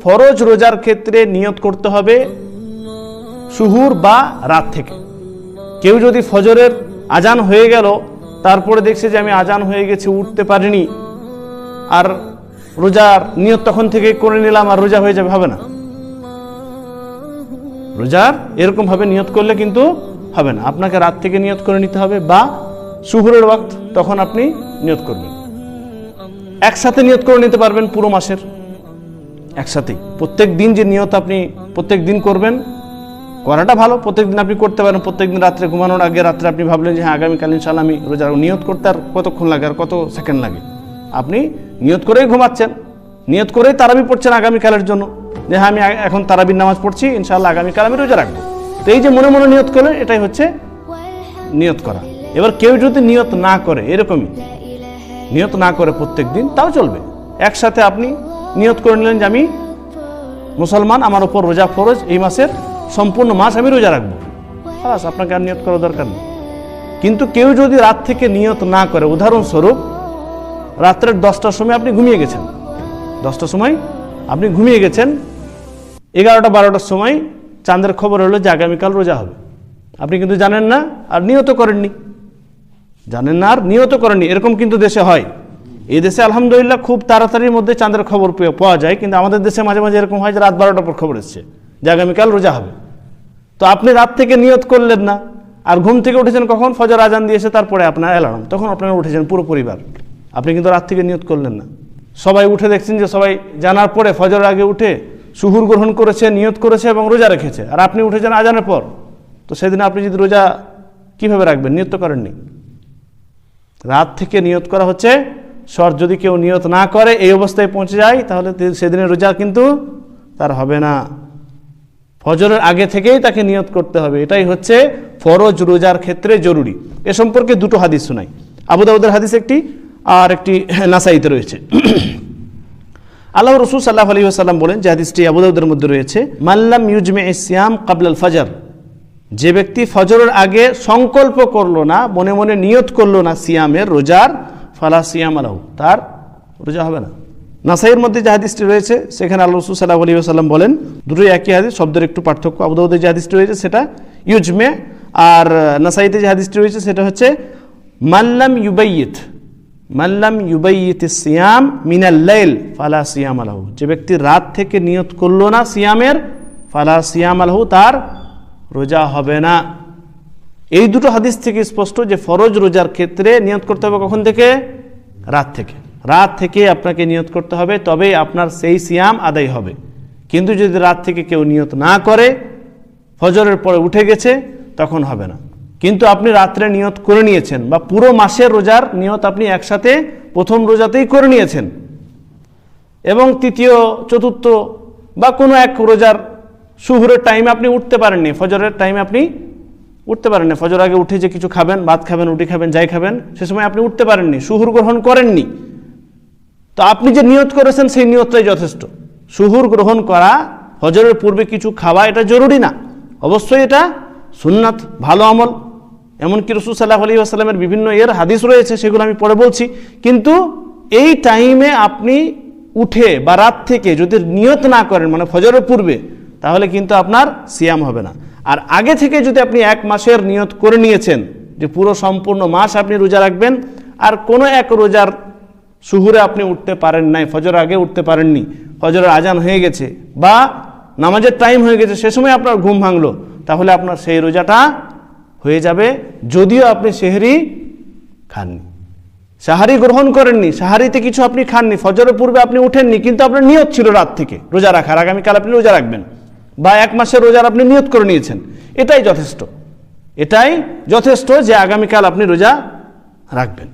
ফরজ রোজার ক্ষেত্রে নিয়ত করতে হবে সুহুর বা রাত থেকে। কেউ যদি ফজরের আজান হয়ে গেল, তারপরে দেখছে যে আমি আজান হয়ে গেছে, উঠতে পারিনি, আর রোজার নিয়ত তখন থেকে করে নিলাম আর রোজা হয়ে যাবে, হবে না। রোজার এরকম ভাবে নিয়ত করলে কিন্তু হবে না। আপনাকে রাত থেকে নিয়ত করে নিতে হবে, বা সুহুরের ওয়াক্ত তখন আপনি নিয়ত করবেন। একসাথে নিয়ত করে নিতে পারবেন পুরো মাসের, একসাথে প্রত্যেক দিন যে নিয়ত আপনি প্রত্যেক দিন করবেন, করাটা ভালো। প্রত্যেকদিন আপনি করতে পারেন। প্রত্যেকদিন রাত্রে ঘুমানোর আগে রাত্রে আপনি ভাবলেন যে হ্যাঁ আগামীকাল ইনশাআল্লাহ আমি রোজা, নিয়ত করতে আর কতক্ষণ লাগে আর কত সেকেন্ড লাগে? আপনি নিয়ত করেই ঘুমাচ্ছেন, নিয়ত করেই তারাবি পড়ছেন আগামীকালের জন্য, যে হ্যাঁ আমি এখন তারাবির নামাজ পড়ছি, ইনশাআল্লাহ আগামীকাল আমি রোজা রাখবো। তো এই যে মনে মনে নিয়ত করলেন, এটাই হচ্ছে নিয়ত করা। এবার কেউ যদি নিয়ত না করে, এরকমই নিয়ত না করে প্রত্যেক দিন, তাও চলবে। একসাথে আপনি নিয়ত করে নিলেন যে আমি মুসলমান, আমার উপর রোজা ফরজ, এই মাসের সম্পূর্ণ মাস আমি রোজা রাখবো, ব্যাস, আপনাকে আর নিয়ত করার দরকার নেই। কিন্তু কেউ যদি রাত থেকে নিয়ত না করে, উদাহরণস্বরূপ রাত্রের 10টার সময় আপনি ঘুমিয়ে গেছেন, 10টার সময় আপনি ঘুমিয়ে গেছেন, 11টা 12টার সময় চাঁদের খবর হলো যে আগামীকাল রোজা হবে, আপনি কিন্তু জানেন না আর নিয়ত করেননি, জানেন না আর নিয়ত করেননি। এরকম কিন্তু দেশে হয়। এই দেশে আলহামদুলিল্লাহ খুব তাড়াতাড়ির মধ্যে চাঁদের খবর পাওয়া যায়, কিন্তু আমাদের দেশে মাঝে মাঝে এরকম হয় যে রাত 12টার পর খবর এসছে যে আগামীকাল রোজা হবে। তো আপনি রাত থেকে নিয়ত করলেন না, আর ঘুম থেকে উঠেছেন কখন? ফজর আজান দিয়েছে, তারপরে আপনার অ্যালার্ম, তখন আপনারা উঠেছেন পুরো পরিবার, আপনি কিন্তু রাত থেকে নিয়ত করলেন না। সবাই উঠে দেখছেন যে সবাই জানার পরে ফজর আগে উঠে সুহুর গ্রহণ করেছে, নিয়ত করেছে এবং রোজা রেখেছে, আর আপনি উঠেছেন আজানের পর। তো সেদিন আপনি যদি রোজা কিভাবে রাখবেন? নিয়ত তো করেননি। রাত থেকে নিয়ত করা হচ্ছে শর্ত। যদি কেউ নিয়ত না করে, এই অবস্থায় পৌঁছে যায়, তাহলে সেদিনের রোজা কিন্তু তার হবে না। ফজরের আগে থেকেই তাকে নিয়ত করতে হবে। এটাই হচ্ছে ফরজ রোজার ক্ষেত্রে জরুরি। এ সম্পর্কে দুটো হাদিস শোনাই। আবু দাউদের হাদিস একটি, আর একটি নাসাইতে রয়েছে। আল্লাহ রাসূল সাল্লাল্লাহু আলাইহি ওয়াসাল্লাম বলেন, যে হাদিসটি আবু দাউদের মধ্যে রয়েছে, মাল্লাম ইউজমি'আস সিয়াম ক্বাবলাল ফজর, যে ব্যক্তি ফজরের আগে সংকল্প করলো না, মনে মনে নিয়ত করলো না সিয়ামের, রোজার, ফালা সিয়াম লাহু, তার রোজা হবে না। নাসাইয়ের মধ্যে যে হাদিসটি রয়েছে, সেখানে আল্লাহ রাসূল সাল্লাল্লাহু আলাইহি ওয়াসাল্লাম বলেন, দুটোই একই হাদিস, শব্দের একটু পার্থক্য। আবু দাউদে যে হাদিসটি রয়েছে সেটা ইউজমে, আর নাসাইতে যে হাদিসটি রয়েছে সেটা হচ্ছে মাল্লাম ইউবাইয়িতিস সিয়াম মিনাল লাইল ফালা সিয়াম লাহু, যে ব্যক্তি রাত থেকে নিয়ত করলো না সিয়ামের, ফালা সিয়াম লাহু, তার রোজা হবে না। এই দুটো হাদিস থেকে স্পষ্ট যে ফরজ রোজার ক্ষেত্রে নিয়ত করতে হবে কখন থেকে? রাত থেকে। রাত থেকে আপনাকে নিয়ত করতে হবে, তবেই আপনার সেই সিয়াম আদায় হবে। কিন্তু যদি রাত থেকে কেউ নিয়ত না করে, ফজরের পরে উঠে গেছে, তখন হবে না। কিন্তু আপনি রাত্রে নিয়ত করে নিয়েছেন, বা পুরো মাসের রোজার নিয়ত আপনি একসাথে প্রথম রোজাতেই করে নিয়েছেন, এবং তৃতীয়, চতুর্থ বা কোনো এক রোজার সুহুরের টাইমে আপনি উঠতে পারেননি, ফজরের টাইমে আপনি উঠতে পারেননি, ফজর আগে উঠে যে কিছু খাবেন, ভাত খাবেন, রুটি খাবেন, যাই খাবেন, সে সময় আপনি উঠতে পারেননি, সুহুর গ্রহণ করেননি, তো আপনি যে নিয়ত করেছেন সেই নিয়তটাই যথেষ্ট। সুহুর গ্রহণ করা, ফজরের পূর্বে কিছু খাওয়া, এটা জরুরি না, অবশ্যই এটা সুন্নাত, ভালো আমল। এমনকি রাসূল সাল্লাল্লাহু আলাইহি ওয়াসাল্লামের বিভিন্ন হাদিস রয়েছে, সেগুলো আমি পরে বলছি। কিন্তু এই টাইমে আপনি উঠে বা রাত থেকে যদি নিয়ত না করেন, মানে ফজরের পূর্বে, তাহলে কিন্তু আপনার সিয়াম হবে না। আর আগে থেকে যদি আপনি এক মাসের নিয়ত করে নিয়েছেন যে পুরো সম্পূর্ণ মাস আপনি রোজা রাখবেন, আর কোনো এক রোজার সুহুরে আপনি উঠতে পারেন নাই, ফজর আগে উঠতে পারেননি, ফজরের আজান হয়ে গেছে বা নামাজের টাইম হয়ে গেছে, সে সময় আপনার ঘুম ভাঙলো, তাহলে আপনার সেই রোজাটা হয়ে যাবে, যদিও আপনি সেহরি খাননি, সাহারি গ্রহণ করেননি, সাহারিতে কিছু আপনি খাননি, ফজরের পূর্বে আপনি উঠেননি, কিন্তু আপনার নিয়ত ছিল রাত থেকে রোজা রাখার, আগামীকাল আপনি রোজা রাখবেন, বা এক মাসের রোজার আপনি নিয়ত করে নিয়েছেন, এটাই যথেষ্ট। এটাই যথেষ্ট যে আগামীকাল আপনি রোজা রাখবেন।